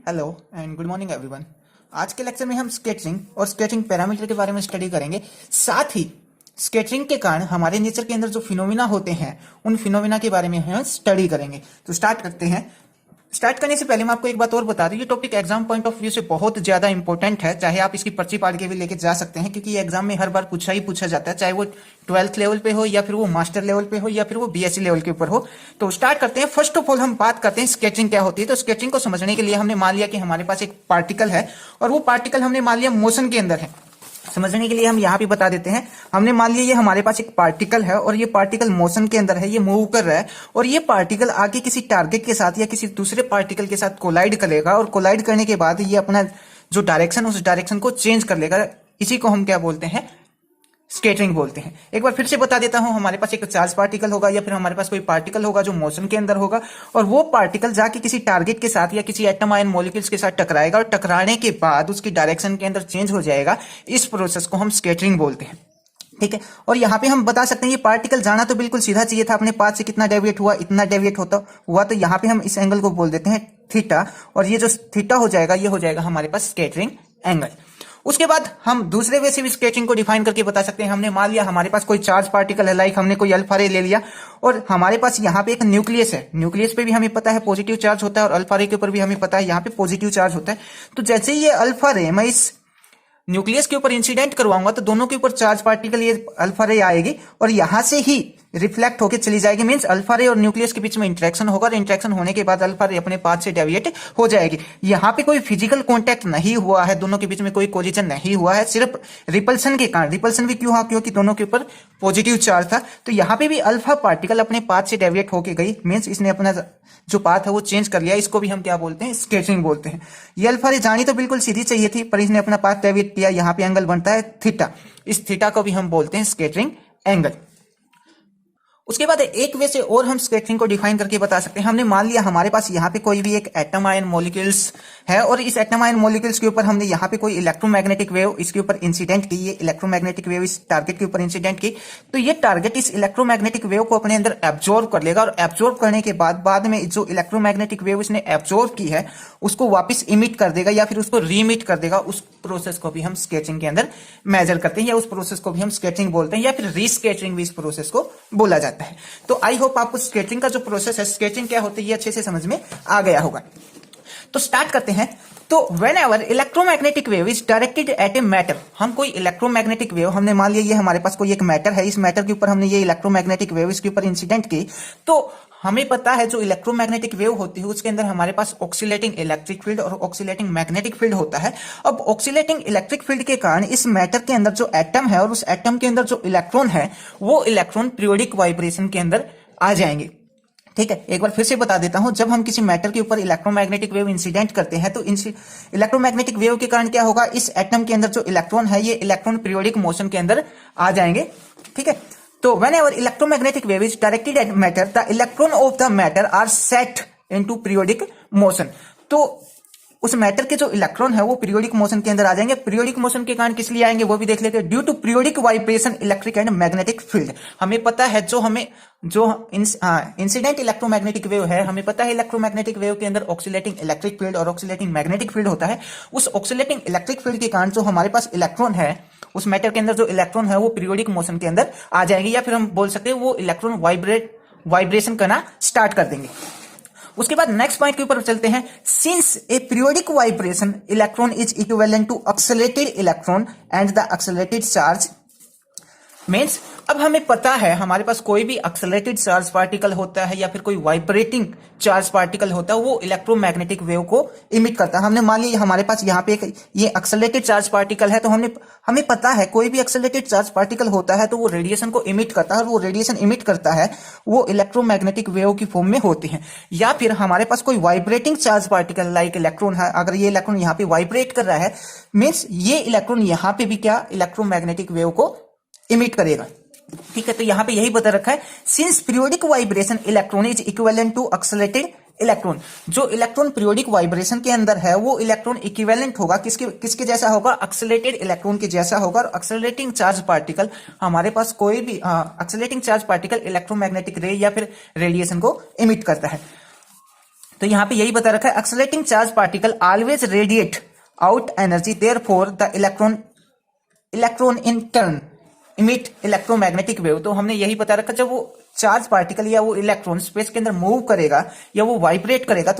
Hello and good morning everyone. आज के lecture में हम स्केटरिंग और स्केटरिंग पैरामीटर के बारे में स्टडी करेंगे। साथ ही स्केटरिंग के कारण हमारे नेचर के अंदर जो फिनोमिना होते हैं उन फिनोमिना के बारे में हम स्टडी करेंगे। तो स्टार्ट करते हैं। स्टार्ट करने से पहले मैं आपको एक बात और बता दूं, ये topic exam point of view से बहुत ज्यादा इंपॉर्टेंट है। चाहे आप इसकी पर्ची पाड़ के भी लेके जा सकते हैं, क्योंकि ये एग्जाम में हर बार पूछा जाता है, चाहे वो 12th लेवल पे हो या फिर वो मास्टर लेवल पे हो या फिर वो बीएससी लेवल के ऊपर हो। तो स्टार्ट करते हैं। फर्स्ट ऑफ ऑल हम बात करते हैं स्केचिंग क्या होती है। तो स्केचिंग को समझने के लिए हमने मान लिया कि हमारे पास एक पार्टिकल है और वो पार्टिकल हमने मान लिया मोशन के अंदर है। समझने के लिए हम यहाँ पे बता देते हैं, हमने मान लिया ये हमारे पास एक पार्टिकल है और ये पार्टिकल मोशन के अंदर है, ये मूव कर रहा है और ये पार्टिकल आगे किसी टारगेट के साथ या किसी दूसरे पार्टिकल के साथ कोलाइड करेगा और कोलाइड करने के बाद ये अपना जो डायरेक्शन उस डायरेक्शन को चेंज कर लेगा। इसी को हम क्या बोलते हैं, स्केटरिंग बोलते हैं। एक बार फिर से बता देता हूं, हमारे पास एक चार्ज पार्टिकल होगा या फिर हमारे पास कोई पार्टिकल होगा जो मोशन के अंदर होगा और वो पार्टिकल जाके किसी टारगेट के साथ या किसी एटम आयन मॉलिक्यूल्स के साथ टकराएगा और टकराने के बाद उसकी डायरेक्शन के अंदर चेंज हो जाएगा। इस प्रोसेस को हम स्केटरिंग बोलते हैं। ठीक है, और यहाँ पे हम बता सकते हैं ये पार्टिकल जाना तो बिल्कुल सीधा चाहिए था, अपने पाथ से कितना डेविएट हुआ, इतना डेविएट होता हुआ, तो यहाँ पे हम इस एंगल को बोल देते हैं थीटा, और ये जो थीटा हो जाएगा ये हो जाएगा हमारे पास स्केटरिंग एंगल। उसके बाद हम दूसरे वे से भी स्केटरिंग को डिफाइन करके बता सकते हैं। हमने मान लिया हमारे पास कोई चार्ज पार्टिकल है, लाइक हमने कोई अल्फा रे ले लिया और हमारे पास यहाँ पे एक न्यूक्लियस है। न्यूक्लियस पे भी हमें पता है पॉजिटिव चार्ज होता है और अल्फा रे के ऊपर भी हमें पता है यहाँ पे पॉजिटिव चार्ज होता है। तो जैसे ये अल्फा रे मैं इस न्यूक्लियस के ऊपर इंसिडेंट करवाऊंगा तो दोनों के ऊपर चार्ज पार्टिकल ये अल्फा रे आएगी और यहां से ही रिफ्लेक्ट होकर चली जाएगी। मींस अल्फा रे और न्यूक्लियस के बीच में इंटरेक्शन होगा और इंटरेक्शन होने के बाद अल्फा रे अपने पाथ से डेविएट हो जाएगी। यहाँ पे कोई फिजिकल कांटेक्ट नहीं हुआ है, दोनों के बीच में कोई कोलिजन नहीं हुआ है, सिर्फ रिपल्सन के कारण। रिपल्सन भी क्यों हुआ, क्योंकि दोनों के ऊपर पॉजिटिव चार्ज था। तो यहाँ पे भी अल्फा पार्टिकल अपने पाथ से डेविएट होके गई, मींस इसने अपना जो पाथ है वो चेंज कर लिया। इसको भी हम क्या बोलते हैं, स्केटरिंग बोलते हैं। ये अल्फा रे जानी तो बिल्कुल सीधी चाहिए थी पर इसने अपना पाथ डेविएट किया। यहाँ पे एंगल बनता है थीटा, इस थीटा को भी हम बोलते हैं स्केटरिंग एंगल। उसके बाद एक वे से और हम स्केटरिंग को डिफाइन करके बता सकते हैं। हमने मान लिया हमारे पास यहाँ पे कोई भी एक एटम आयन मॉलिक्यूल्स है और इस एटम आयन मॉलिक्यूल्स के ऊपर हमने यहाँ पे कोई इलेक्ट्रोमैग्नेटिक वेव इसके ऊपर इंसिडेंट की। ये इलेक्ट्रोमैग्नेटिक वेव इस टारगेट के ऊपर इंसिडेंट की, तो ये टारगेट इस इलेक्ट्रोमैग्नेटिक वेव को अपने अंदर एब्जॉर्ब कर लेगा और एब्जॉर्ब करने के बाद में जो इलेक्ट्रोमैग्नेटिक वेव इसने एब्जॉर्ब की है उसको वापस इमिट कर देगा या फिर उसको रीमिट कर देगा। उस प्रोसेस को भी हम स्केचिंग के अंदर मेजर करते हैं या उस प्रोसेस को भी हम स्केचिंग बोलते हैं या फिर रीस्केचिंग भी इस प्रोसेस को बोला जाता है। तो आई होप आपको स्केचिंग का जो प्रोसेस है, स्केचिंग क्या होती है, ये अच्छे से समझ में आ गया होगा। तो स्टार्ट करते हैं। तो when ever electromagnetic wave is directed eight a matter, हम कोई इलेक्ट्रोमैग्नेटिक वेव, हमने मान लिया ये हमारे पास कोई एक मैटर है, इस मैटर के ऊपर हमने ये इलेक्ट्रोमैग्नेटिक वेव इसके ऊपर इंसिडेंट की, तो हमें पता है जो इलेक्ट्रोमैग्नेटिक वेव होती है उसके अंदर हमारे पास ऑक्सीलेटिंग इलेक्ट्रिक फील्ड और ऑक्सीलेटिंग मैग्नेटिक फील्ड होता है। अब ऑक्सीलेटिंग इलेक्ट्रिक फील्ड के कारण इस मैटर के अंदर जो एटम है और उस एटम के अंदर जो इलेक्ट्रॉन है वो इलेक्ट्रॉन पीरियोडिक वाइब्रेशन के अंदर आ जाएंगे। ठीक है, एक बार फिर से बता देता हूं, जब हम किसी मैटर के ऊपर इलेक्ट्रोमैग्नेटिक वेव इंसिडेंट करते हैं तो इलेक्ट्रोमैग्नेटिक वेव के कारण क्या होगा, इस एटम के अंदर जो इलेक्ट्रॉन है ये इलेक्ट्रॉन पीरियोडिक मोशन के अंदर आ जाएंगे। ठीक है, तो whenever electromagnetic wave is directed at matter, the electron of the matter are set into periodic motion. तो उस मैटर के जो इलेक्ट्रॉन है वो पीरियोडिक मोशन के अंदर आ जाएंगे। पीरियोडिक मोशन के कारण किस लिए आएंगे वो भी देख लेते हैं। Due to periodic vibration electric and magnetic field, हमें पता है जो इंसिडेंट इलेक्ट्रोमैग्नेटिक वेव है, हमें पता है इलेक्ट्रोमैग्नेटिक वेव के अंदर ऑक्सीलेटिंग इलेक्ट्रिक फील्ड और ऑक्सीलेटिंग मैग्नेटिक फील्ड होता है। उस ऑक्सीलेटिंग इलेक्ट्रिक फील्ड के कारण जो हमारे पास इलेक्ट्रॉन है, उस मैटर के अंदर जो इलेक्ट्रॉन है वो पीरियोडिक मोशन के अंदर आ जाएंगे या फिर हम बोल सकते हैं वो इलेक्ट्रॉन वाइब्रेशन करना स्टार्ट कर देंगे। उसके बाद नेक्स्ट पॉइंट के ऊपर चलते हैं। Since a periodic vibration electron is equivalent to accelerated electron and the accelerated charge, means अब हमें पता है हमारे पास कोई भी एक्सेलरेटेड चार्ज पार्टिकल होता है या फिर कोई वाइब्रेटिंग चार्ज पार्टिकल होता है वो इलेक्ट्रोमैग्नेटिक वेव को इमिट करता है। हमने मान लिया हमारे पास यहाँ पे ये एक्सेलरेटेड चार्ज पार्टिकल है, तो हमें पता है कोई भी एक्सेलरेटेड चार्ज पार्टिकल होता है तो वो रेडिएशन को इमिट करता है और वो रेडिएशन इमिट करता है वो इलेक्ट्रोमैग्नेटिक वेव की फॉर्म में होते हैं। या फिर हमारे पास कोई vibrating charge particle like electron है, अगर ये इलेक्ट्रॉन यहाँ पे वाइब्रेट कर रहा है मीन्स ये इलेक्ट्रॉन यहाँ पे भी क्या इलेक्ट्रोमैग्नेटिक वेव को इमिट करेगा। ठीक है, तो यहां पे यही बता रखा है, since periodic vibration electron is equivalent to accelerated electron, जो इलेक्ट्रॉन पीरियोडिक वाइब्रेशन के अंदर है वो इलेक्ट्रॉन इक्विवेलेंट होगा किसके जैसा होगा, एक्सेलरेटेड इलेक्ट्रॉन के जैसा होगा। और एक्सेलरेटिंग चार्ज पार्टिकल हमारे पास कोई भी एक्सेलरेटिंग चार्ज पार्टिकल इलेक्ट्रोमैग्नेटिक रे या फिर रेडिएशन को इमिट करता है। तो यहाँ पे यही बता रखा है, accelerating charge particle always radiate out energy, therefore the electron in turn emit electromagnetic wave. तो हमने यही बता रखा, जब वो चार्ज पार्टिकल या वो इलेक्ट्रॉन स्पेस के अंदर मूव करेगा या वो वाइब्रेट करेगा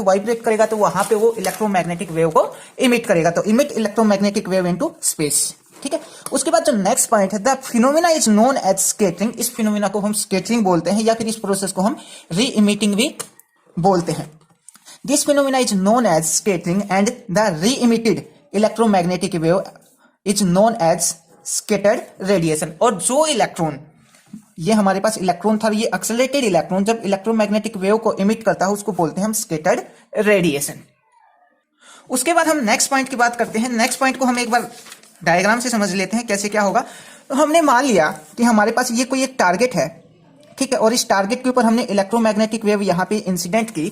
तो वहां पे वो इलेक्ट्रोमैग्नेटिक वेव को इमिट करेगा, तो emit electromagnetic wave into space. ठीक है, उसके बाद जो नेक्स्ट पॉइंट है, the phenomena is known as scattering. इस फिनोमिना को हम स्कैटरिंग बोलते हैं या फिर इस प्रोसेस को हम री इमिटिंग भी बोलते हैं। This phenomena is known as scattering and the re emitted electromagnetic wave is known as scattered radiation. और जो इलेक्ट्रॉन, ये हमारे पास इलेक्ट्रॉन था, ये एक्सेलरेटेड इलेक्ट्रॉन जब इलेक्ट्रोमैग्नेटिक वेव को इमिट करता है उसको बोलते हैं हम स्कैटर्ड रेडिएशन। उसके बाद हम नेक्स्ट पॉइंट की बात करते हैं। नेक्स्ट पॉइंट को हम एक बार डायग्राम से समझ लेते हैं कैसे क्या होगा। तो हमने मान लिया कि हमारे पास ये कोई एक टारगेट है, ठीक है, और इस टारगेट के ऊपर हमने इलेक्ट्रोमैग्नेटिक वेव यहाँ पे इंसिडेंट की,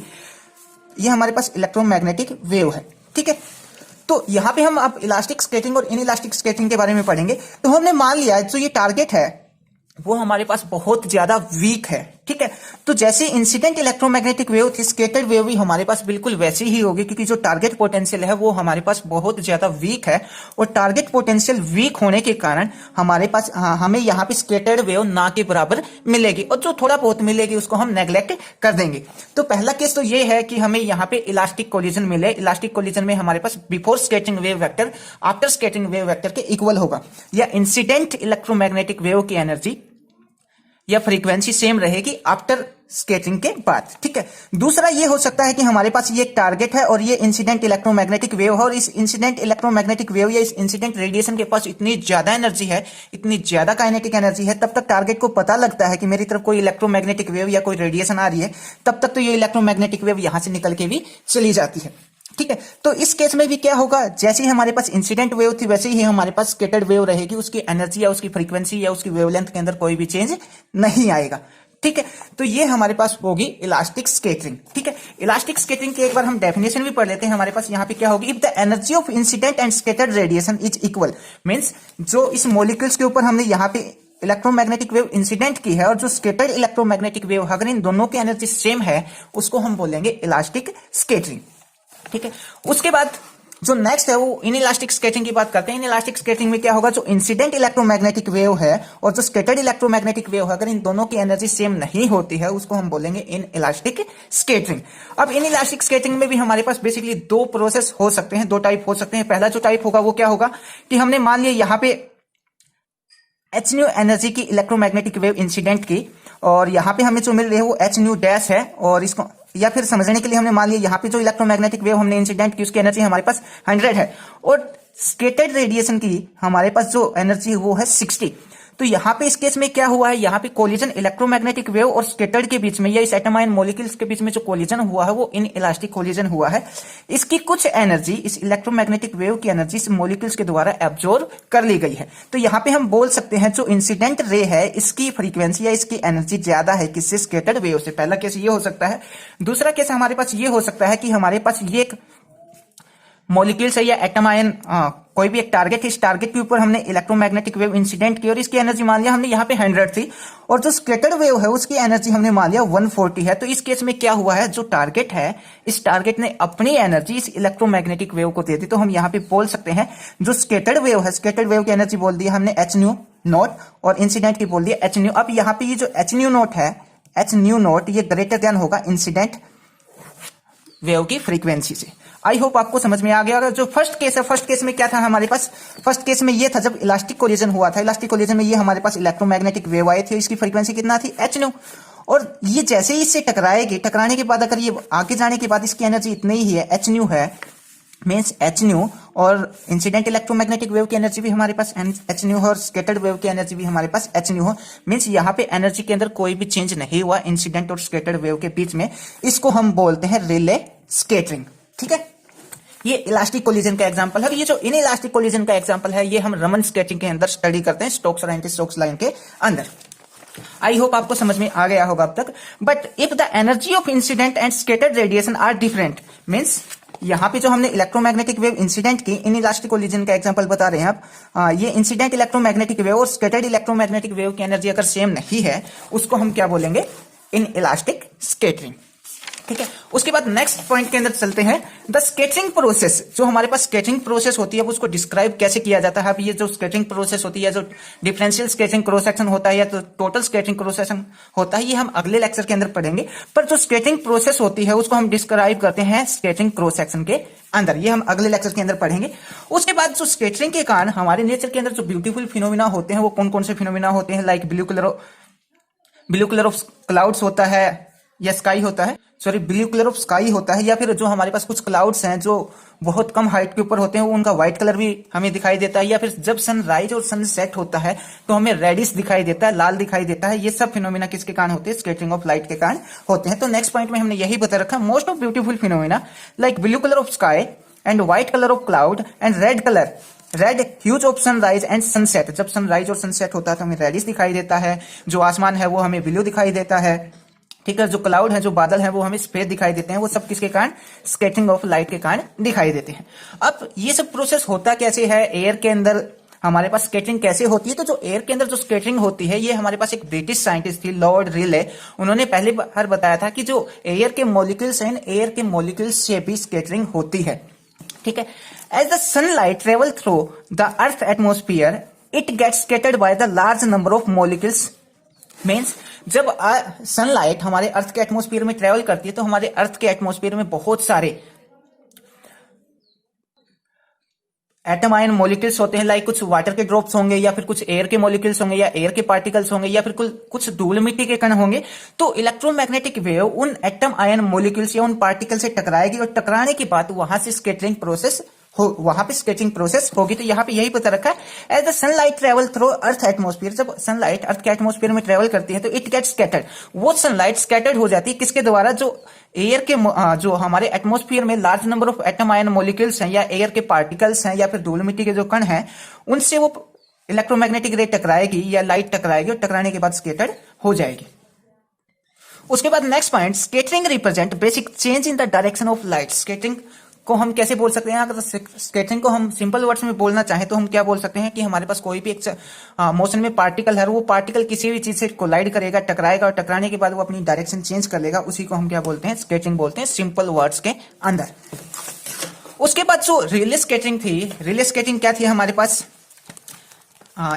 ये हमारे पास इलेक्ट्रोमैग्नेटिक वेव है। ठीक है, तो यहाँ पे हम अब इलास्टिक स्कैटरिंग और इनइलास्टिक स्कैटरिंग के बारे में पढ़ेंगे। तो हमने मान लिया जो ये टारगेट है वो हमारे पास बहुत ज्यादा वीक है। ठीक है, तो जैसे इंसिडेंट इलेक्ट्रोमैग्नेटिक वेव थी, स्कैटर्ड वेव भी हमारे पास बिल्कुल वैसी ही होगी, क्योंकि जो टारगेट पोटेंशियल है वो हमारे पास बहुत ज्यादा वीक है। और टारगेट पोटेंशियल वीक होने के कारण हमारे पास हमें यहाँ पे स्कैटर्ड वेव ना के बराबर मिलेगी, और जो थोड़ा बहुत मिलेगी उसको हम नेग्लेक्ट कर देंगे। तो पहला केस तो ये है कि हमें यहाँ पे इलास्टिक कोलिजन मिले। इलास्टिक कोलिजन में हमारे पास before scattering wave vector after scattering wave vector के इक्वल होगा, या इंसिडेंट इलेक्ट्रोमैग्नेटिक वेव की एनर्जी या फ्रीक्वेंसी सेम रहेगी आफ्टर स्कैटरिंग के बाद। ठीक है, दूसरा ये हो सकता है कि हमारे पास ये एक टारगेट है और ये इंसिडेंट इलेक्ट्रोमैग्नेटिक वेव है, और इस इंसिडेंट इलेक्ट्रोमैग्नेटिक वेव या इस इंसिडेंट रेडिएशन के पास इतनी ज्यादा एनर्जी है, इतनी ज्यादा काइनेटिक एनर्जी है, तब तक टारगेट को पता लगता है कि मेरी तरफ कोई इलेक्ट्रोमैग्नेटिक वेव या कोई रेडिएशन आ रही है, तब तक तो ये इलेक्ट्रोमैग्नेटिक वेव यहां से निकल के भी चली जाती है। ठीक है, तो इस केस में भी क्या होगा, जैसे ही हमारे पास इंसिडेंट वेव थी वैसे ही हमारे पास स्कैटर्ड वेव रहेगी, उसकी एनर्जी या उसकी फ्रीक्वेंसी या उसकी वेवलेंथ के अंदर कोई भी चेंज नहीं आएगा। ठीक है, तो ये हमारे पास होगी इलास्टिक स्कैटरिंग। ठीक है, इलास्टिक स्कैटरिंग की एक बार हम डेफिनेशन भी पढ़ लेते हैं। हमारे पास यहाँ पे क्या होगी, if the energy of incident and scattered radiation is equal, means जो इस मॉलिक्यूल्स के ऊपर हमने यहाँ पे इलेक्ट्रोमैग्नेटिक वेव इंसिडेंट की है और जो स्कैटर्ड इलेक्ट्रोमैग्नेटिक वेव, अगर इन दोनों की एनर्जी सेम है उसको हम बोलेंगे इलास्टिक स्कैटरिंग। ठीक है, उसके बाद जो नेक्स्ट है वो इनइलास्टिक स्कैटरिंग की बात करते हैं। इनइलास्टिक स्कैटरिंग में क्या होगा, जो इंसिडेंट इलेक्ट्रोमैग्नेटिक वेव है और जो स्कैटर्ड इलेक्ट्रोमैग्नेटिक वेव है, अगर इन दोनों की एनर्जी सेम नहीं होती है उसको हम बोलेंगे इनइलास्टिक स्कैटरिंग। अब इनइलास्टिक स्कैटरिंग में भी हमारे पास बेसिकली दो प्रोसेस हो सकते हैं, दो टाइप हो सकते हैं। पहला जो टाइप होगा वो क्या होगा कि हमने मान लिया यहाँ पे एच न्यू एनर्जी की इलेक्ट्रोमैग्नेटिक वेव इंसिडेंट की, और यहाँ पे हमें जो मिल रही है वो एच न्यू डैश है, और इसको या फिर समझने के लिए हमने मान लिया यहाँ पे जो इलेक्ट्रोमैग्नेटिक वेव हमने इंसिडेंट की उसकी एनर्जी हमारे पास 100 है, और स्कैटर्ड रेडिएशन की हमारे पास जो एनर्जी है वो है 60। तो यहाँ पे इस केस में क्या हुआ है, यहाँ पे कोलिजन इलेक्ट्रोमैग्नेटिक वेव और स्कैटर्ड के बीच में या इस एटम आयन मॉलिक्यूल्स के बीच में जो कोलिजन हुआ है वो इन इलास्टिक कोलिजन हुआ है। इसकी कुछ एनर्जी, इस इलेक्ट्रोमैग्नेटिक वेव की एनर्जी इस मॉलिक्यूल्स के द्वारा एब्जॉर्ब कर ली गई है। तो यहाँ पे हम बोल सकते हैं जो इंसिडेंट रे है इसकी फ्रीक्वेंसी या इसकी एनर्जी ज्यादा है किससे, स्कैटर्ड वेव से। पहला केस ये हो सकता है। दूसरा केस हमारे पास ये हो सकता है कि हमारे पास ये एक मॉलिक्यूल्स है या एटम आयन, कोई भी एक टारगेट है, इस टारगेट के ऊपर हमने इलेक्ट्रोमैग्नेटिक वेव इंसिडेंट की और इसकी एनर्जी मान लिया हमने यहाँ पे 100 थी, और जो स्कैटर्ड वेव है उसकी एनर्जी हमने मान लिया 140 है। तो इस केस में क्या हुआ है, जो टारगेट है इस टारगेट ने अपनी एनर्जी इस इलेक्ट्रोमैग्नेटिक वेव को दे दी। तो हम यहाँ पे बोल सकते हैं जो स्कैटर्ड वेव है, स्कैटर्ड वेव की एनर्जी बोल दी हमने एच न्यू नॉट, और इंसिडेंट की बोल दिया एच न्यू। अब यहाँ पे ये जो एच न्यू नॉट है, एच न्यू नॉट ये ग्रेटर देन होगा इंसिडेंट वेव की फ्रीक्वेंसी से। आई होप आपको समझ में आ गया। जो फर्स्ट केस है, फर्स्ट केस में क्या था हमारे पास, फर्स्ट केस में ये था जब इलास्टिक कोलिजन हुआ था। इलास्टिक कोलिजन में ये हमारे पास इलेक्ट्रोमैग्नेटिक वेव आई थी, इसकी फ्रीक्वेंसी कितना थी, एच न्यू, और ये जैसे ही इससे टकराएगी, टकराने के बाद अगर ये आगे जाने के बाद इसकी एनर्जी इतनी ही है, एच न्यू है, मीन्स एच न्यू, और इंसिडेंट इलेक्ट्रोमैग्नेटिक वेव की एनर्जी भी हमारे पास एच न्यू है और स्कैटर्ड वेव की एनर्जी भी हमारे पास एच न्यू है, मीन्स यहाँ पे एनर्जी के अंदर कोई भी चेंज नहीं हुआ इंसिडेंट और स्कैटर्ड वेव के बीच में। इसको हम बोलते हैं रिले स्कैटरिंग। ठीक है, ये इलास्टिक कोलिजन का एग्जांपल है। ये जो इनइलास्टिक कोलिजन का एग्जांपल है ये हम रमन स्कैटरिंग के अंदर स्टडी करते हैं, स्टोक्स और एंटी स्टोक्स लाइन के अंदर। आई होप आपको समझ में आ गया होगा अब तक। But if the energy of incident and scattered radiation are different, means यहाँ पे जो हमने इलेक्ट्रोमैग्नेटिक वेव इंसिडेंट की, इन इलास्टिक कोलिजन का एग्जांपल बता रहे हैं आप। ये इंसिडेंट इलेक्ट्रोमैग्नेटिक वेव और स्कैटर्ड इलेक्ट्रोमैग्नेटिक वेव की एनर्जी अगर सेम नहीं है उसको हम क्या बोलेंगे, इन इलास्टिक स्कैटरिंग। ठीक है। उसके बाद नेक्स्ट पॉइंट के अंदर चलते हैं, द स्केचिंग प्रोसेस। जो हमारे पास स्केचिंग प्रोसेस होती है अब उसको डिस्क्राइब कैसे किया जाता है। अब ये जो स्केचिंग प्रोसेस होती है, जो डिफरेंशियल स्केचिंग क्रॉस सेक्शन होता है या तो टोटल स्केचिंग क्रॉस सेक्शन होता है, ये हम अगले लेक्चर के अंदर पढ़ेंगे। पर जो स्केचिंग प्रोसेस होती है उसको हम डिस्क्राइब करते हैं स्केचिंग क्रॉस सेक्शन के अंदर, ये हम अगले लेक्चर के अंदर पढ़ेंगे। उसके बाद जो स्केचिंग के कारण हमारे नेचर के अंदर जो ब्यूटीफुल फिनोमिना होते हैं वो कौन कौन से फिनोमिना होते हैं, like blue colour of clouds होता है या स्काई होता है, sorry blue colour of sky होता है, या फिर जो हमारे पास कुछ क्लाउड्स हैं जो बहुत कम हाइट के ऊपर होते हैं उनका व्हाइट कलर भी हमें दिखाई देता है, या फिर जब सनराइज और सनसेट होता है तो हमें रेडिश दिखाई देता है, लाल दिखाई देता है। ये सब फिनोमिना किसके कारण होते हैं, स्कैटरिंग ऑफ लाइट के कारण होते हैं। तो नेक्स्ट पॉइंट में हमने यही बता रखा, most of beautiful phenomena like blue colour of sky and white colour of cloud and red huge of sunrise and sunset. जब सनराइज और सनसेट होता है तो हमें रेडिश दिखाई देता है, जो आसमान है वो हमें ब्लू दिखाई देता है, ठीक है, जो क्लाउड है, जो बादल है वो हमें सफेद दिखाई देते हैं। वो सब किसके कारण, स्कैटरिंग ऑफ लाइट के कारण दिखाई देते हैं। अब ये सब प्रोसेस होता कैसे है, एयर के अंदर हमारे पास स्कैटरिंग कैसे होती है। तो जो एयर के अंदर जो स्कैटरिंग होती है, ये हमारे पास एक ब्रिटिश साइंटिस्ट थी लॉर्ड रिले, उन्होंने पहले बार बताया था कि जो एयर के मॉलिक्यूल्स हैं, एयर के मॉलिक्यूल्स से भी स्कैटरिंग होती है, ठीक है। As the sunlight travel through the earth atmosphere it gets scattered by the large number of molecules. Means जब सनलाइट हमारे अर्थ के एटमॉस्फेयर में ट्रेवल करती है तो हमारे अर्थ के एटमॉस्फेयर में बहुत सारे एटम आयन मॉलिक्यूल्स होते हैं, लाइक कुछ वाटर के ड्रॉप्स होंगे या फिर कुछ एयर के मॉलिक्यूल्स होंगे या एयर के पार्टिकल्स होंगे या फिर कुछ धूल मिट्टी के कण होंगे। तो इलेक्ट्रोमैग्नेटिक वेव उन एटम आयन मॉलिक्यूल्स या उन पार्टिकल से टकराएगी और टकराने के बाद वहां से स्कैटरिंग प्रोसेस वहां पे स्कैटरिंग प्रोसेस होगी। तो यहाँ पे यही पता रखा है, as the sunlight travel through earth atmosphere, जब सनलाइट अर्थ के एटमॉस्फेयर में ट्रेवल करती है तो इट गेट स्कैटर्ड, वो सनलाइट स्कैटर्ड हो जाती है किसके द्वारा, जो एयर के जो हमारे एटमॉस्फेयर में large number of atom ion molecules हैं या एयर के पार्टिकल्स हैं या फिर धूल मिट्टी के जो कण हैं, उनसे वो इलेक्ट्रोमैग्नेटिक रे टकराएगी या लाइट टकराएगी और टकराने के बाद स्कैटर्ड हो जाएगी। उसके बाद next point, scattering represent basic change in the direction of light. Scattering को हम कैसे बोल सकते हैं, अगर स्कैटरिंग को हम सिंपल वर्ड्स में बोलना चाहें तो हम क्या बोल सकते हैं कि हमारे पास कोई भी एक मोशन में पार्टिकल है, वो पार्टिकल किसी भी चीज से कोलाइड करेगा, टकराएगा और टकराने के बाद वो अपनी डायरेक्शन चेंज कर लेगा, उसी को हम क्या बोलते हैं, स्कैटरिंग बोलते हैं, सिंपल वर्ड्स के अंदर। उसके बाद जो रिले स्कैटरिंग थी, रिले स्कैटरिंग क्या थी हमारे पास,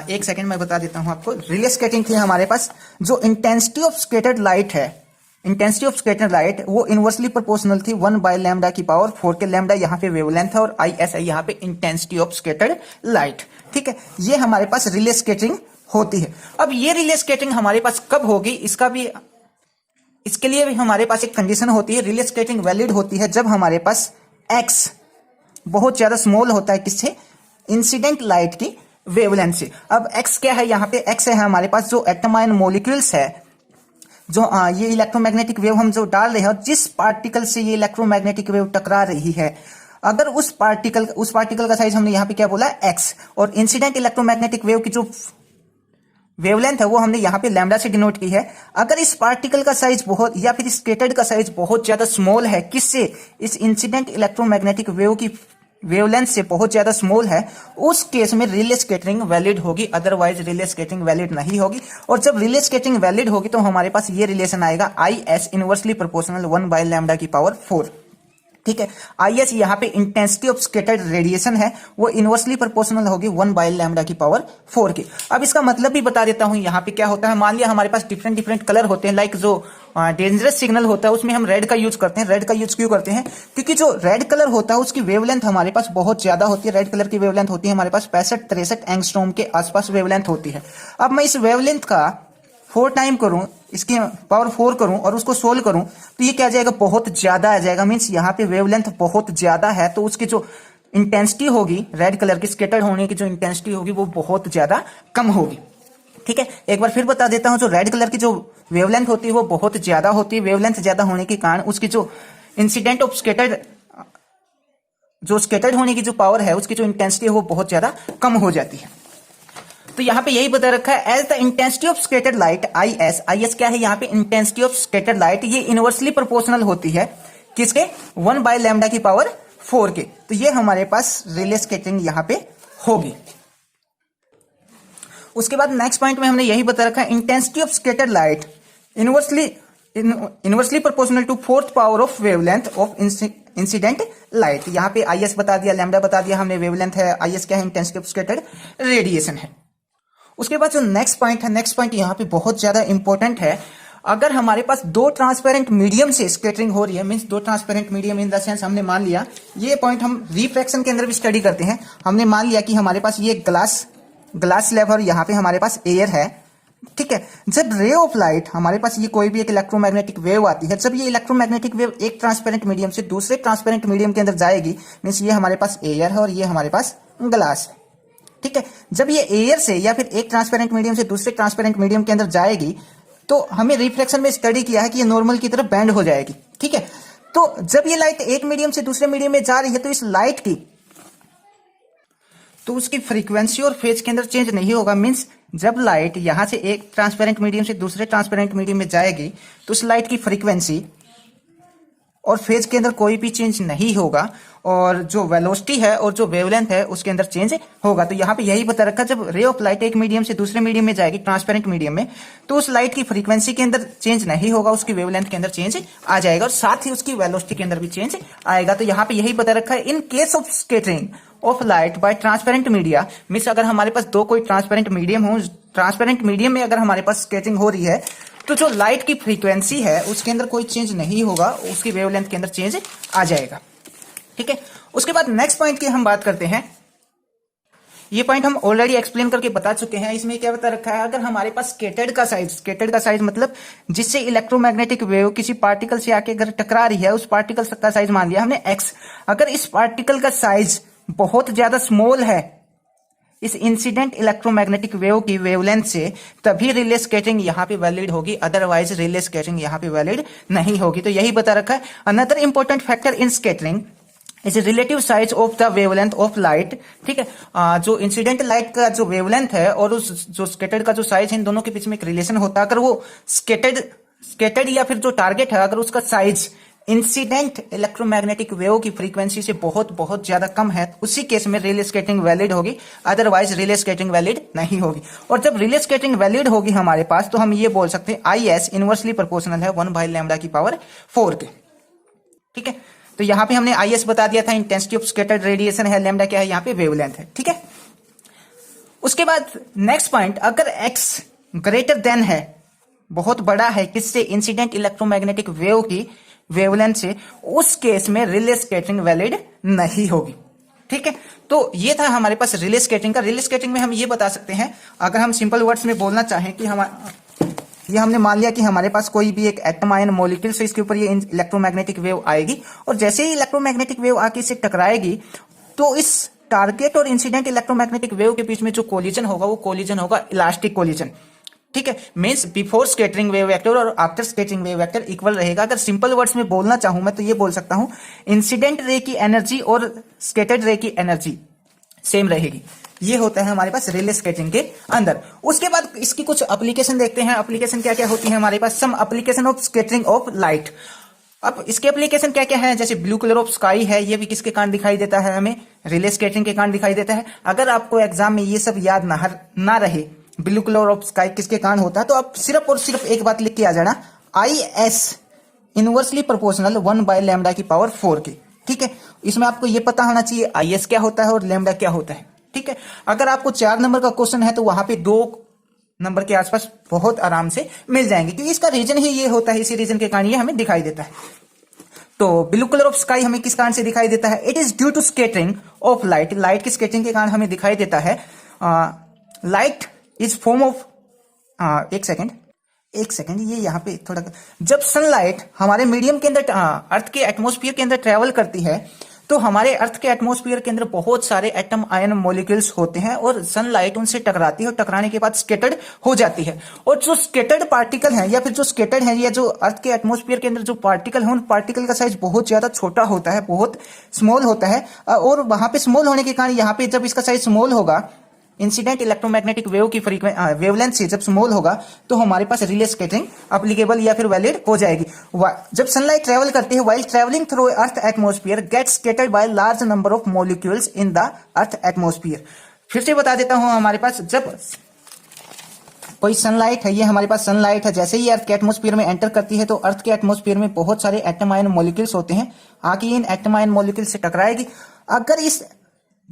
एक सेकेंड मैं बता देता हूं आपको। रिले स्कैटरिंग थी हमारे पास, जो इंटेंसिटी ऑफ स्कैटर्ड लाइट है, इंटेंसिटी ऑफ स्कैटर्ड लाइट वो इनवर्सली प्रोपोर्शनल थी 1/λ की पावर 4 के लैम्डा यहाँ पे वेवलेंथ है और IS है यहाँ पे इंटेंसिटी ऑफ स्कैटर्ड लाइट, ठीक है। ये हमारे पास रिले स्कैटरिंग होती है। अब ये रिले स्कैटरिंग हमारे पास कब होगी, इसके लिए भी हमारे पास एक कंडीशन होती है। रिले स्कैटरिंग वैलिड होती है जब हमारे पास x बहुत ज्यादा स्मॉल होता है, किससे, इंसिडेंट लाइट की वेवलेंथ से। अब x क्या है, यहाँ पे x है हमारे पास जो एटम आयन मॉलिक्यूल्स है, जो ये इलेक्ट्रोमैग्नेटिक वेव हम जो डाल रहे हैं और जिस पार्टिकल से ये इलेक्ट्रोमैग्नेटिक वेव टकरा रही है, अगर उस पार्टिकल का साइज हमने यहाँ पे क्या बोला, x, और इंसिडेंट इलेक्ट्रोमैग्नेटिक वेव की जो वेवलेंथ है वो हमने यहाँ पे लैम्डा से डिनोट की है। अगर इस पार्टिकल का साइज बहुत या फिर स्कैटर्ड का साइज बहुत ज्यादा स्मॉल है, किससे, इस इंसिडेंट इलेक्ट्रोमैग्नेटिक वेव की वेवलेंथ से बहुत ज्यादा स्मॉल है, उस केस में रिले स्कैटरिंग वैलिड होगी, अदरवाइज रिले स्कैटरिंग वैलिड नहीं होगी। और जब रिले स्कैटरिंग वैलिड होगी तो हमारे पास ये रिलेशन आएगा, IS इनवर्सली प्रोपोर्शनल 1/λ की पावर 4, ठीक है। IS यहाँ पे इंटेंसिटी ऑफ स्कैटर्ड रेडिएशन है, वो इनवर्सली प्रोपोर्शनल होगी 1/λ की पावर 4 की। अब इसका मतलब भी बता देता हूं, यहाँ पे क्या होता है, मान लिया हमारे पास डिफरेंट कलर होते हैं, लाइक जो डेंजरस सिग्नल होता है उसमें हम रेड का यूज करते हैं। रेड का यूज क्यों करते हैं, क्योंकि जो रेड कलर होता है उसकी वेवलेंथ हमारे पास बहुत ज्यादा होती है। रेड कलर की वेवलेंथ होती है हमारे पास 65-63 एंगस्ट्रॉम के आसपास वेवलेंथ होती है। अब मैं इस वेवलेंथ का 4 टाइम करूं, इसकी पावर 4 करूं और उसको सोल्व करूं तो ये क्या आ जाएगा, बहुत ज्यादा आ जाएगा। मीन्स यहाँ पे वेवलेंथ बहुत ज्यादा है तो उसकी जो इंटेंसिटी होगी रेड कलर की स्कैटर्ड होने की जो इंटेंसिटी होगी वो बहुत ज्यादा कम होगी, ठीक है। एक बार फिर बता देता हूं, जो रेड कलर की जो वेवलेंथ होती है वो बहुत ज्यादा होती है। वेवलेंथ ज्यादा होने के कारण उसकी जो इंसिडेंट ऑफ स्कैटर्ड, जो स्कैटर्ड होने की जो पावर है उसकी जो इंटेंसिटी है वो बहुत ज्यादा कम हो जाती है। तो यहाँ पे यही बता रखा है, as the intensity of scattered light IS क्या है, यहाँ पे इंटेंसिटी ऑफ स्कैटर्ड लाइट ये इनवर्सली प्रोपोर्शनल होती है किसके, 1/λ की पावर 4 के। तो ये हमारे पास रिले स्कैटरिंग यहाँ पे होगी। उसके बाद नेक्स्ट पॉइंट में हमने यही बता रखा है, intensity of scattered light inversely inversely proportional to fourth power of wavelength of incident light. यहाँ पे आई एस बता दिया, लैम्डा बता दिया हमने, वेवलेंथ है, आई एस क्या है, इंटेंसिटी ऑफ स्कैटर्ड रेडिएशन है। उसके बाद जो नेक्स्ट पॉइंट है, नेक्स्ट पॉइंट यहाँ पे बहुत ज्यादा इंपॉर्टेंट है। अगर हमारे पास दो ट्रांसपेरेंट मीडियम से स्कैटरिंग हो रही है, मींस दो transparent medium in the sense, हमने मान लिया, ये पॉइंट हम रिफ्रैक्शन के अंदर भी स्टडी करते हैं, हमने मान लिया कि हमारे पास ये ग्लास स्लैब और यहाँ पे हमारे पास एयर है, ठीक है। जब रे ऑफ लाइट हमारे पास ये कोई भी एक इलेक्ट्रोमैग्नेटिक वेव आती है, जब ये इलेक्ट्रोमैग्नेटिक वेव एक ट्रांसपेरेंट मीडियम से दूसरे ट्रांसपेरेंट मीडियम के अंदर जाएगी, मींस ये हमारे पास एयर है और ये हमारे पास ग्लास है, ठीक है। जब ये एयर से या फिर एक ट्रांसपेरेंट मीडियम से दूसरे ट्रांसपेरेंट मीडियम के अंदर जाएगी, तो हमें रिफ्लेक्शन में स्टडी किया है कि ये नॉर्मल की तरफ बेंड हो जाएगी, ठीक है। तो जब ये लाइट एक मीडियम से दूसरे मीडियम में जा रही है, तो इस लाइट की तो उसकी फ्रीक्वेंसी और फेज के अंदर चेंज नहीं होगा। मींस जब लाइट यहां से एक ट्रांसपेरेंट मीडियम से दूसरे ट्रांसपेरेंट मीडियम में जाएगी, तो उस लाइट की फ्रीक्वेंसी और फेज के अंदर कोई भी चेंज नहीं होगा, और जो वेलोसिटी है और जो वेवलेंथ है उसके अंदर चेंज होगा। तो यहाँ पे यही बता रखा, जब रे ऑफ लाइट एक मीडियम से दूसरे मीडियम में जाएगी, ट्रांसपेरेंट मीडियम में, तो उस लाइट की फ्रीक्वेंसी के अंदर चेंज नहीं होगा, उसकी वेवलेंथ के अंदर चेंज आ जाएगा, और साथ ही उसकी वेलोसिटी के अंदर भी चेंज आएगा। तो यहाँ पे यही बता रखा है, in case of scattering of light by transparent media, means अगर हमारे पास दो कोई ट्रांसपेरेंट मीडियम हो, ट्रांसपेरेंट मीडियम में अगर हमारे पास स्कैटरिंग हो रही है, तो जो लाइट की फ्रीक्वेंसी है उसके अंदर कोई चेंज नहीं होगा, उसकी वेवलेंथ के अंदर चेंज आ जाएगा, ठीक है। उसके बाद नेक्स्ट पॉइंट की हम बात करते हैं। ये पॉइंट हम ऑलरेडी एक्सप्लेन करके बता चुके हैं। इसमें क्या बता रखा है, अगर हमारे पास स्कैटर्ड का साइज मतलब जिससे इलेक्ट्रोमैग्नेटिक वेव किसी पार्टिकल से आके अगर टकरा रही है, उस पार्टिकल का साइज मान लिया हमने x। अगर इस पार्टिकल का साइज बहुत ज्यादा स्मॉल है इस इंसिडेंट इलेक्ट्रोमैग्नेटिक वेव की वेवलेंथ से, तभी रिले स्कैटरिंग यहां पे वैलिड होगी, अदरवाइज रिले स्कैटरिंग यहां पे वैलिड नहीं होगी। तो यही बता रखा है। Another important factor in scattering is relative size of the wavelength of light, ठीक है। जो इंसिडेंट लाइट का जो वेवलेंथ है और उस जो स्कैटर्ड का जो साइज है, इन दोनों के बीच में एक रिलेशन होता है। अगर वो स्कैटर्ड या फिर जो टारगेट है, अगर उसका साइज इंसिडेंट इलेक्ट्रोमैग्नेटिक वेव की फ्रीक्वेंसी से बहुत बहुत ज्यादा कम है, उसी केस में रिले स्कैटरिंग वैलिड होगी, अदरवाइज रिले स्कैटरिंग वैलिड नहीं होगी। और जब रिले स्कैटरिंग वैलिड होगी हमारे पास, तो हम ये बोल सकते हैं आई एस इनवर्सली प्रोपोर्शनल है 1/λ⁴ के, ठीक है। तो यहां पे हमने आई एस बता दिया था, इंटेंसिटी ऑफ स्कैटर्ड रेडिएशन है, लैम्डा क्या है, यहाँ पे वेवलेंथ है, ठीक है। उसके बाद नेक्स्ट पॉइंट, अगर एक्स ग्रेटर देन है, बहुत बड़ा है, किससे, इंसिडेंट इलेक्ट्रोमैग्नेटिक वेव की वेवलेंथ से, उस केस में रिले स्कैटरिंग वैलिड नहीं होगी, ठीक है। तो ये था हमारे पास रिले स्कैटरिंग का। रिले स्कैटरिंग में हम ये बता सकते हैं, अगर हम सिंपल वर्ड्स में बोलना चाहें कि ये हमने मान लिया कि हमारे पास कोई भी एक एटम आयन मॉलिक्यूल से इसके ऊपर ये इलेक्ट्रोमैग्नेटिक वेव आएगी, और जैसे ही इलेक्ट्रोमैग्नेटिक वेव आके इसे टकराएगी, तो इस टारगेट और इंसिडेंट इलेक्ट्रोमैग्नेटिक वेव के बीच में जो कोलिजन होगा, वो कोलिजन होगा इलास्टिक कोलिजन, ठीक है। Means before scattering wave vector और after scattering wave vector equal रहेगा। अगर सिंपल वर्ड्स में बोलना चाहूं मैं, तो ये बोल सकता हूं, इंसिडेंट रे की एनर्जी और स्कैटर्ड रे की एनर्जी सेम रहेगी। ये होता है हमारे पास रिले स्कैटरिंग के अंदर। उसके बाद इसकी कुछ एप्लीकेशन देखते हैं। एप्लीकेशन क्या क्या होती है हमारे पास, some application of scattering of light. अब इसके एप्लीकेशन क्या क्या है, जैसे ब्लू कलर ऑफ स्काई है, ये भी किसके कारण दिखाई देता है, हमें रिले स्कैटरिंग के कारण दिखाई देता है। अगर आपको एग्जाम में ये सब याद ना रहे, ब्लू कलर ऑफ स्काई किसके कारण होता है, तो आप सिर्फ और सिर्फ एक बात लिख के आ जाना, आई एस इनवर्सली प्रोपोर्शनल 1/λ⁴ के, ठीक है। इसमें आपको ये पता होना चाहिए आई एस क्या होता है और लैम्डा क्या होता है, ठीक है। अगर आपको 4 नंबर का क्वेश्चन है, तो वहां पे 2 नंबर के आसपास बहुत आराम से मिल जाएंगे, क्योंकि इसका रीजन ही ये होता है, इसी रीजन के कारण ये हमें दिखाई देता है। तो ब्लू कलर ऑफ स्काई हमें किस कारण से दिखाई देता है, it is due to scattering of light. Light की स्कैटरिंग के कारण हमें दिखाई देता है। लाइट इज फॉर्म ऑफ एक सेकेंड, ये यहाँ पे थोड़ा, जब सनलाइट हमारे मीडियम के अंदर, अर्थ के एटमॉस्फेयर के अंदर ट्रेवल करती है, तो हमारे अर्थ के एटमॉस्फेयर के अंदर बहुत सारे एटम आयन मॉलिक्यूल्स होते हैं, और सनलाइट उनसे टकराती है, और टकराने के बाद स्कैटर्ड हो जाती है। और जो स्कैटर्ड पार्टिकल है, या फिर जो स्कैटर्ड है, या जो अर्थ के एटमॉस्फेयर के अंदर जो पार्टिकल है, उन पार्टिकल का साइज बहुत ज्यादा छोटा होता है, बहुत स्मॉल होता है। और वहां पे स्मॉल होने के कारण यहाँ पे जब इसका साइज स्मॉल होगा, इंसिडेंट इलेक्ट्रोमैग्नेटिक वेव की वेवलेंथ से जब स्मॉल होगा, तो हमारे पास रिले स्कैटरिंग एप्लीकेबल या फिर वैलिड हो जाएगी। जब सनलाइट ट्रेवल करती है, while travelling through earth atmosphere gets scattered by large number of molecules in the earth atmosphere. फिर से बता देता हूं, हमारे पास जब कोई सनलाइट है, ये हमारे पास सनलाइट है, जैसे ही अर्थ के एटमॉस्फेयर में एंटर करती है तो अर्थ के एटमॉस्फेयर में बहुत सारे एटम आयन मॉलिक्यूल्स होते हैं, आके इन एटम आयन मॉलिक्यूल से टकराएगी। अगर इस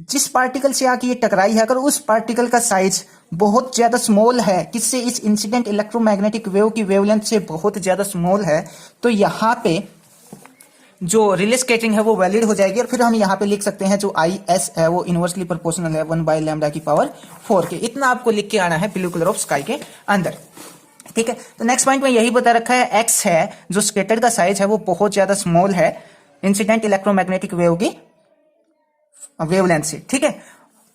जिस पार्टिकल से आके ये टकराई है, अगर उस पार्टिकल का साइज बहुत ज्यादा स्मॉल है, किससे, इस इंसिडेंट इलेक्ट्रोमैग्नेटिक वेव की वेवलेंथ से बहुत ज्यादा स्मॉल है, तो यहाँ पे जो रिले स्केटिंग है वो वैलिड हो जाएगी। और फिर हम यहाँ पे लिख सकते हैं जो आई एस है वो इनवर्सली प्रोपोर्शनल है 1/λ⁴ के। इतना आपको लिख के आना है ब्लू कलर ऑफ स्काई के अंदर, ठीक है। तो नेक्स्ट पॉइंट में यही बता रखा है, एक्स है जो स्केटर्ड का साइज है वो बहुत ज्यादा स्मॉल है इंसिडेंट इलेक्ट्रोमैग्नेटिक वेव की वेवलेंथ से, ठीक है।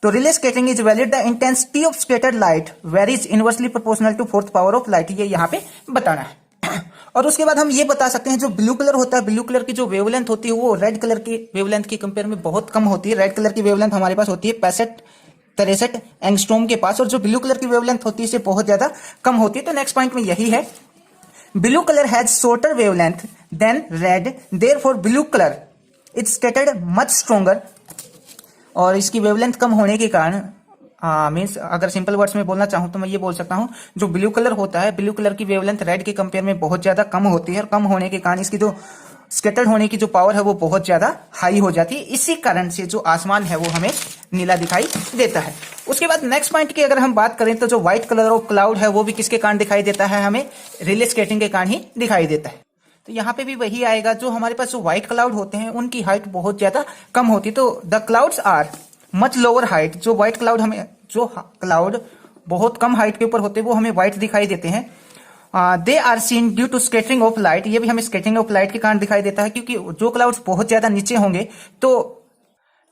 तो Rayleigh scattering is valid, the intensity of scattered light varies inversely proportional to 4th power of light, ये यहाँ पे बताना है। और उसके बाद हम ये बता सकते हैं जो ब्लू कलर होता है, ब्लू कलर की जो वेवलेंथ होती है वो रेड कलर की वेवलेंथ की कंपेयर में बहुत कम होती है। रेड कलर की वेवलेंथ हमारे पास होती है 65-63 एंगस्ट्रॉम के पास, और जो ब्लू कलर की वेवलेंथ होती है इससे बहुत ज्यादा कम होती है। तो नेक्स्ट पॉइंट में यही है, blue colour has shorter wavelength than red, therefore blue colour is scattered much stronger. और इसकी वेवलेंथ कम होने के कारण मीन्स अगर सिंपल वर्ड्स में बोलना चाहूं तो मैं ये बोल सकता हूं, जो ब्लू कलर होता है, ब्लू कलर की वेवलेंथ रेड के कंपेयर में बहुत ज्यादा कम होती है, और कम होने के कारण इसकी जो स्कैटर्ड होने की जो पावर है वो बहुत ज्यादा हाई हो जाती है। इसी कारण से जो आसमान है वो हमें नीला दिखाई देता है। उसके बाद नेक्स्ट पॉइंट की अगर हम बात करें तो जो व्हाइट कलर ऑफ क्लाउड है वो भी किसके कारण दिखाई देता है, हमें रिले स्केटिंग के कारण ही दिखाई देता है। तो यहाँ पे भी वही आएगा, जो हमारे पास जो व्हाइट क्लाउड होते हैं उनकी हाइट बहुत ज्यादा कम होती है, तो the clouds are much lower height. जो व्हाइट क्लाउड हमें, जो क्लाउड बहुत कम हाइट के ऊपर होते हैं वो हमें व्हाइट दिखाई देते हैं। They are seen due to scattering of light, ये भी हमें स्कैटरिंग ऑफ लाइट के कारण दिखाई देता है, क्योंकि जो क्लाउड्स बहुत ज्यादा नीचे होंगे तो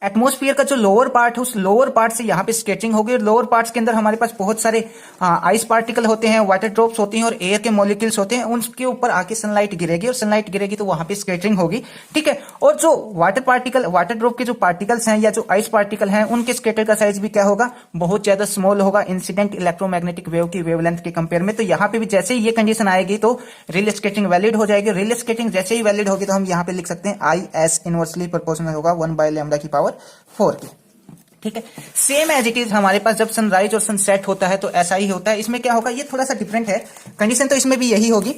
एटमॉस्फेयर का जो लोअर पार्ट है उस लोअर पार्ट से यहाँ पे स्केटिंग होगी। लोअर पार्ट्स के अंदर हमारे पास बहुत सारे आइस पार्टिकल होते हैं, वाटर ड्रॉप्स होती हैं और एयर के मॉलिक्यूल्स होते हैं, उनके ऊपर आके सनलाइट गिरेगी और सनलाइट गिरेगी तो वहां पे स्केटिंग होगी, ठीक है। और जो वाटर पार्टिकल, वाटर ड्रॉप के जो पार्टिकल्स हैं या जो आइस पार्टिकल हैं, उनके स्केटर का साइज भी क्या होगा, बहुत ज्यादा स्मॉल होगा इंसिडेंट इलेक्ट्रोमैग्नेटिक वेव की वेवलेंथ के कंपेयर में। तो यहाँ पे भी जैसे ही ये कंडीशन आएगी तो रिले स्केटिंग वैलिड हो जाएगी। रिले स्केटिंग जैसे ही वैलिड होगी तो हम यहाँ पे लिख सकते हैं आई एस इनवर्सली प्रोपोर्शनल होगा 1/λ⁴ के, ठीक है। सेम एज इट इज हमारे पास जब सनराइज और सनसेट होता है तो ऐसा ही होता है। इसमें क्या होगा, ये थोड़ा सा डिफरेंट है कंडीशन, तो इसमें भी यही होगी।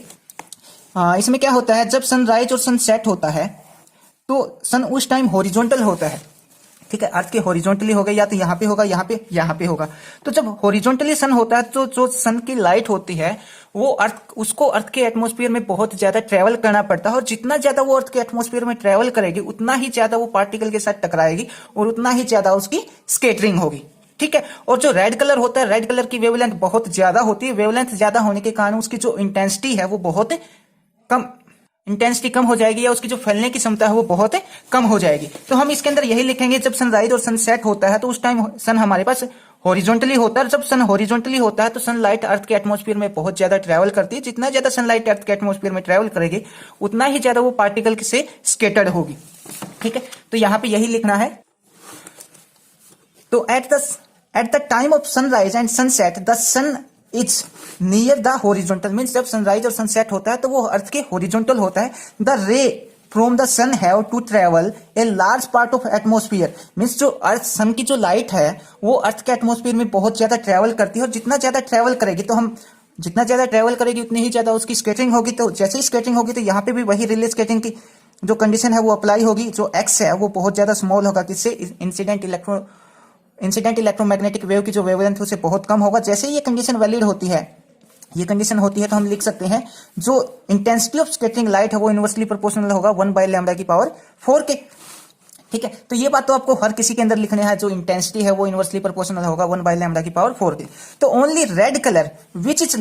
इसमें क्या होता है, जब सनराइज और सनसेट होता है तो सन उस टाइम हॉरिजॉन्टल होता है, ठीक है। अर्थ के हॉरिजॉन्टली होगा, या तो यहाँ पे होगा, यहाँ पे होगा। तो जब हॉरिजॉन्टली सन होता है तो जो सन की लाइट होती है वो उसको अर्थ के एटमॉस्फेयर में बहुत ज्यादा ट्रेवल करना पड़ता है, और जितना ज्यादा वो अर्थ के एटमॉस्फेयर में ट्रेवल करेगी उतना ही ज्यादा वो पार्टिकल के साथ टकराएगी और उतना ही ज्यादा उसकी स्केटरिंग होगी, ठीक है। और जो रेड कलर होता है, रेड कलर की वेवलेंथ बहुत ज्यादा होती है। वेवलेंथ ज्यादा होने के कारण उसकी जो इंटेंसिटी है वो बहुत कम, इंटेंसिटी कम हो जाएगी, या उसकी जो फैलने की क्षमता है वो बहुत कम हो जाएगी। तो हम इसके अंदर यही लिखेंगे, जब सनराइज और सनसेट होता है तो उस टाइम सन हमारे पास हॉरिजॉन्टली होता है। जब सन हॉरिजॉन्टली होता है तो सनलाइट अर्थ के एटमॉस्फेयर में बहुत ज्यादा ट्रैवल करती है। जितना ज्यादा सनलाइट अर्थ के एटमॉस्फेयर में ट्रैवल करेगी उतना ही ज्यादा वो पार्टिकल से स्केटर्ड होगी, ठीक है। तो यहां पे यही लिखना है। तो at the time of sunrise and sunset the sun is near the horizontal, means जब सनराइज और सनसेट होता है तो वो अर्थ के हॉरिजॉन्टल होता है। The ray from the sun have to travel a large part of atmosphere, means जो अर्थ, सन की जो लाइट है वो अर्थ के एटमॉस्फेयर में बहुत ज्यादा ट्रेवल करती है, और जितना ज्यादा ट्रेवल करेगी तो हम जितना ज्यादा ट्रेवल करेगी उतनी ही ज्यादा उसकी स्केटिंग होगी। तो जैसे ही स्केटिंग होगी तो यहाँ पे भी वही रिले स्केटिंग की जो कंडीशन है वो अप्लाई होगी। जो एक्स है वो बहुत ज्यादा स्मॉल होगा, किससे, इंसिडेंट इलेक्ट्रोमैग्नेटिक वेव की जो वेवलेंथ उसे बहुत कम होगा। जैसे ही ये कंडीशन वैलिड होती है, ये कंडीशन होती है तो हम लिख सकते हैं जो इंटेंसिटी ऑफ स्कैटरिंग लाइट है वो इनवर्सली प्रोपोर्शनल होगा 1/λ⁴ के, ठीक है। तो ये बात तो आपको हर किसी के अंदर लिखने है, जो इंटेंसिटी है वो इनवर्सली प्रोपोर्शनल होगा 1/λ⁴ के। तो only red colour which is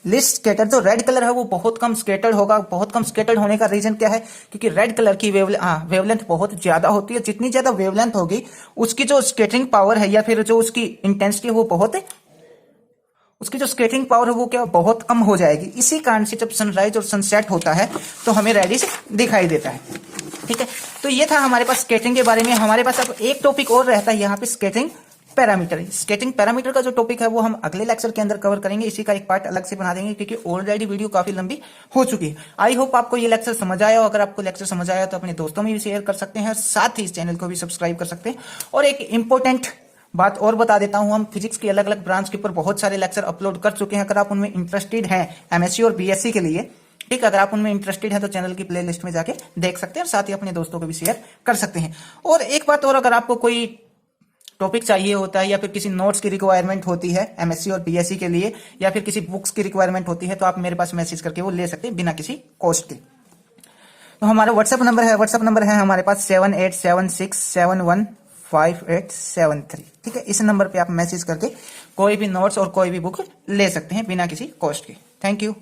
least scatter, जो रेड कलर है वो बहुत कम स्केटर्ड होगा। बहुत कम स्केटर्ड होने का रीजन क्या है, क्योंकि रेड कलर की वेवलेंथ बहुत ज्यादा होती है। जितनी ज्यादा वेवलेंथ होगी उसकी जो स्केटरिंग पावर है या फिर जो उसकी इंटेंसिटी है वो उसकी जो स्केटिंग पावर है वो क्या बहुत कम हो जाएगी। इसी कारण से जब सनराइज और सनसेट होता है तो हमें रेडिश दिखाई देता है, ठीक है। तो ये था हमारे पास स्केटिंग के बारे में। हमारे पास अब एक टॉपिक और रहता है यहाँ पे, स्केटिंग पैरामीटर। स्केटिंग पैरामीटर का जो टॉपिक है वो हम अगले लेक्चर के अंदर कवर करेंगे। इसी का एक पार्ट अलग से बना देंगे क्योंकि ऑलरेडी वीडियो काफी लंबी हो चुकी है। आई होप आपको ये लेक्चर समझ आया हो। अगर आपको लेक्चर समझ आया तो अपने दोस्तों में भी शेयर कर सकते हैं, साथ ही इस चैनल को भी सब्सक्राइब कर सकते हैं। और एक इंपॉर्टेंट बात और बता देता हूं, हम फिजिक्स की अलग अलग ब्रांच के ऊपर बहुत सारे लेक्चर अपलोड कर चुके हैं। अगर आप उनमें इंटरेस्टेड हैं एमएससी और बीएससी के लिए, ठीक, अगर आप उनमें इंटरेस्टेड है तो चैनल की प्लेलिस्ट में जाके देख सकते हैं और साथ ही अपने दोस्तों को भी शेयर कर सकते हैं। और एक बात और, अगर आपको कोई टॉपिक चाहिए होता है या फिर किसी नोट्स की रिक्वायरमेंट होती है एमएससी और बीएससी के लिए, या फिर किसी बुक्स की रिक्वायरमेंट होती है, तो आप मेरे पास मैसेज करके वो ले सकते हैं बिना किसी कॉस्ट के। तो हमारा व्हाट्सएप नंबर है हमारे पास 7876715873। ठीक है, इस नंबर पे आप मैसेज करके कोई भी नोट्स और कोई भी बुक ले सकते हैं बिना किसी कॉस्ट के। Thank you.